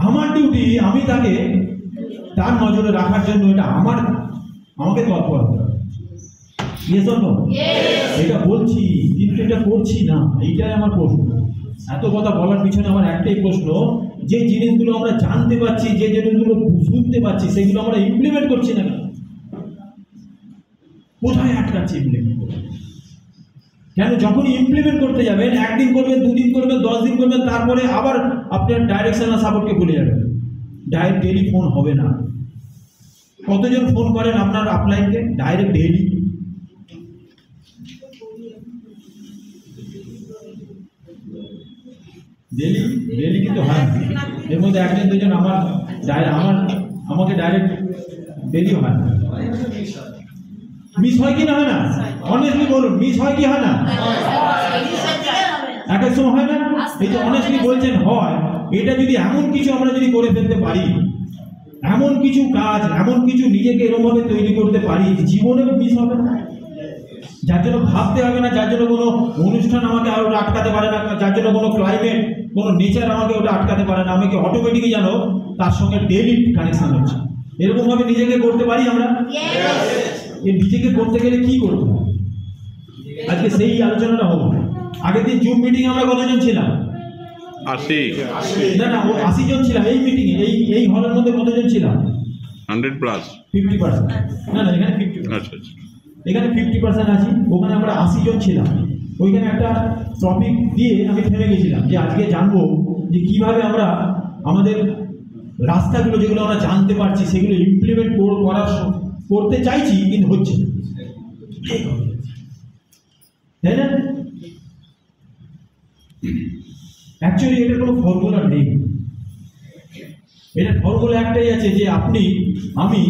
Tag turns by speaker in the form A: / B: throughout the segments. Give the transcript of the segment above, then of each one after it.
A: আমার ডিউটি আমি তাকে তার নজরে রাখার জন্য এটা আমাকে তৎপর হতে হবে। এটা বলছি কিন্তু এটা করছি না, এইটাই আমার প্রশ্ন। এত কথা বলার পিছনে আমার একটাই প্রশ্ন, যে জিনিসগুলো আমরা জানতে পারছি, যে জিনিসগুলো শুনতে পাচ্ছি, সেগুলো আমরা ইমপ্লিমেন্ট করছি না। কোথায় আটকাচ্ছি ইমপ্লিমেন্ট করতে? কেন যখন ইমপ্লিমেন্ট করতে যাবেন, একদিন করবেন, দুদিন করবেন, 10 দিন করবেন, তারপরে আবার আপনার ডাইরেকশন আর সাপোর্টকে ভুলে যাবেন। ডাইরেক্ট ডেইলি ফোন হবে না। কতজন ফোন করেন আপনার আপলাইনকে ডাইরেক্ট ডেইলি? ডেইলি কিন্তু হয় না। এর মধ্যে একজন দুজন আমাকে ডাইরেক্ট ডেইলি হয় না। মিস হয় কি না হয় না? অনেস্টলি বলুন, মিস হয় কি হয় না? এক এক সময় হয় না? এই যে অনেস্টলি বলছেন হয়, এটা যদি এমন কিছু আমরা যদি করে ফেলতে পারি, এমন কিছু কাজ, এমন কিছু নিজেকে এরকমভাবে তৈরি করতে পারি, জীবনে মিস হবে না। যার জন্য ভাবতে হবে না, যার জন্য কোনো অনুষ্ঠান আমাকে আর ওটা আটকাতে পারে না, যার জন্য কোনো ক্লাইমেট, কোনো নেচার আমাকে ওটা আটকাতে পারে না। আমাকে অটোমেটিকই জানো তার সঙ্গে ডেইলি কানেকশন হচ্ছে। এরকমভাবে নিজেকে করতে পারি আমরা। নিজেকে করতে গেলে কি করতে হবে? আজকে সেই আলোচনাটা হবো। আগের দিন জুম মিটিং আমরা কতজন ছিলাম? 80 না 80 জন ছিলাম। এই মিটিং এই হলের মধ্যে কতজন ছিলাম?
B: 100+।
A: 50%। না এখানে 50%। আচ্ছা এখানে 50% আছি, ওখানে আমরা 80 জন ছিলাম। ওইখানে একটা টপিক দিয়ে আমি থেমে গেছিলাম যে আজকে জানবো যে কিভাবে আমরা আমাদের রাস্তাগুলো যেগুলো আমরা জানতে পারছি সেগুলো ইমপ্লিমেন্ট করতে চাইছি কিন্তু হচ্ছে না, তাই না? অ্যাকচুয়ালি এটার কোনো ফর্মুলা নেই। এটার ফর্মুলা একটাই আছে যে আমি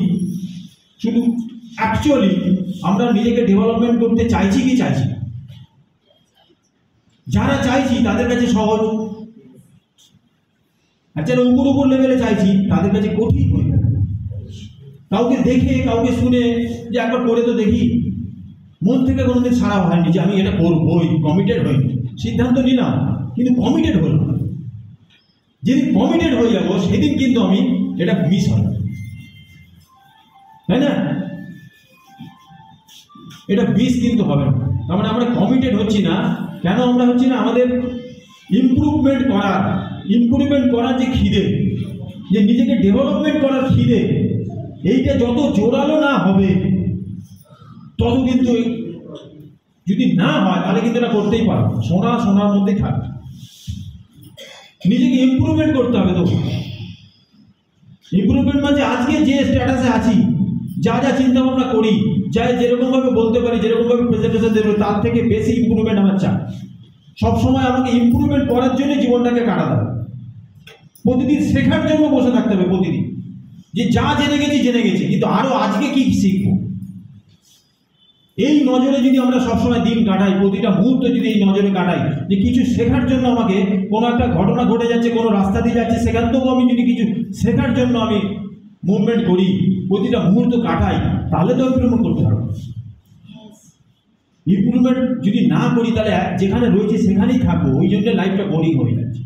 A: শুধু অ্যাকচুয়ালি আমরা নিজেকে ডেভেলপমেন্ট করতে চাইছি কি চাইছি। যারা চাইছি তাদের কাছে সহজ, আর যারা উপর লেভেলে চাইছি তাদের কাছে কঠিন হয়ে যাবে। কাউকে দেখে কাউকে শুনে যে একবার করে তো দেখি, মন থেকে কোনোদিন সারা হয়নি যে আমি এটা করবই, কমিটেড হইনি। সিদ্ধান্ত নিলাম কিন্তু কমিটেড হলাম। যেদিন কমিটেড হয়ে যাবো সেদিন কিন্তু আমি এটা মিস হয়, তাই না? এটা মিস কিন্তু হবে না। তার মানে আমরা কমিটেড হচ্ছি না। কেন আমরা হচ্ছি না? আমাদের ইমপ্রুভমেন্ট করার যে খিদে, যে নিজেকে ডেভেলপমেন্ট করার খিদে, এইটা যত জোরালো না হবে তত কিন্তু, যদি না হয় তাহলে কিন্তু এটা করতেই পারবে। সোনার মধ্যেই থাকবে। নিজেকে ইমপ্রুভমেন্ট করতে হবে। তো ইমপ্রুভমেন্ট মানে আজকে যে স্ট্যাটাসে আছি, যা চিন্তা ভাবনা করি, যেরকমভাবে বলতে পারি, যেরকমভাবে প্রেজেন্টেশন দেবো, তার থেকে বেশি ইমপ্রুভমেন্ট আমার চাই। সবসময় আমাকে ইমপ্রুভমেন্ট করার জন্য জীবনটাকে কাটাতে হবে। প্রতিদিন শেখার জন্য বসে থাকতে হবে। প্রতিদিন যে যা জেনে গেছি কিন্তু আরো আজকে কি শিখবো, এই নজরে যদি আমরা সবসময় দিন কাটাই, প্রতিটা মুহূর্ত যদি এই নজরে কাটাই যে কিছু শেখার জন্য, আমাকে কোনো একটা ঘটনা ঘটে যাচ্ছে, কোনো রাস্তা দিয়ে যাচ্ছে, সেখান থেকেও আমি যদি কিছু শেখার জন্য আমি মুভমেন্ট করি, প্রতিটা মুহূর্ত কাটাই, তাহলে তো ইমপ্রুভমেন্ট করতে পারবো। ইমপ্রুভমেন্ট যদি না করি তাহলে যেখানে রয়েছে সেখানেই থাকবো। ওই জন্য লাইফটা বোরিং হয়ে যাচ্ছে।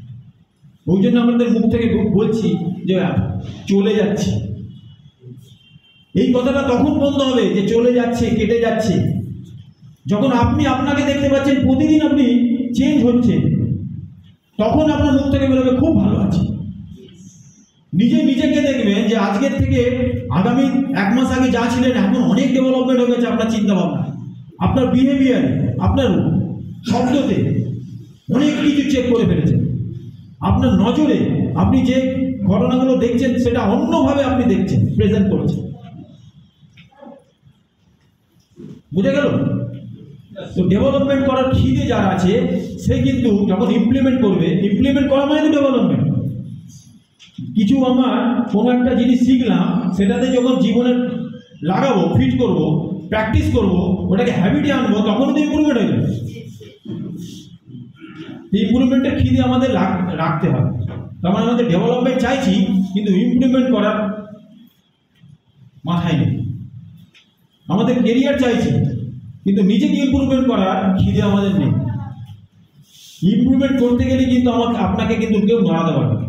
A: ওই জন্য আমাদের মুখ থেকে বলছি যে চলে যাচ্ছি। এই কথাটা তখন বন্ধ হবে যে চলে যাচ্ছে, কেটে যাচ্ছে, যখন আপনি আপনাকে দেখতে পাচ্ছেন প্রতিদিন আপনি চেঞ্জ হচ্ছেন, তখন আপনার মুখ থেকে বেরোবে খুব ভালো আছে। নিজেকে দেখবেন যে আজকের থেকে আগামী 1 মাস আগে যা ছিলেন এখন অনেক ডেভেলপমেন্ট হয়ে গেছে। আপনার চিন্তা ভাবনা, আপনার বিহেভিয়ারে, আপনার শব্দতে অনেক কিছু চেক করে ফেলেছেন। আপনার নজরে আপনি যে ঘটনাগুলো দেখছেন সেটা অন্যভাবে আপনি দেখছেন, প্রেজেন্ট করছেন। বুঝে গেল? তো ডেভেলপমেন্ট করার খিদে যার আছে সে কিন্তু যখন ইমপ্লিমেন্ট করবে, ইমপ্লিমেন্ট করা মানে তো ডেভেলপমেন্ট। কিছু আমার কোনো একটা জিনিস শিখলাম, সেটাতে যখন জীবনে লাগাবো, ফিট করব, প্র্যাকটিস করব, ওটাকে হ্যাবিটে আনবো, তখন তো ইমপ্রুভমেন্ট হয়ে যাবে। ইমপ্রুভমেন্টের খিদে আমাদের রাখতে হবে। তার মানে আমাদের ডেভেলপমেন্ট চাইছি কিন্তু ইমপ্রুভমেন্ট করার মাথায় নেই। আমাদের কেরিয়ার চাইছি কিন্তু নিজেকে ইমপ্রুভমেন্ট করার খিদে আমাদের নেই। ইমপ্রুভমেন্ট করতে গেলে কিন্তু আপনাকে কিন্তু কেউ নড়াতে পারবে।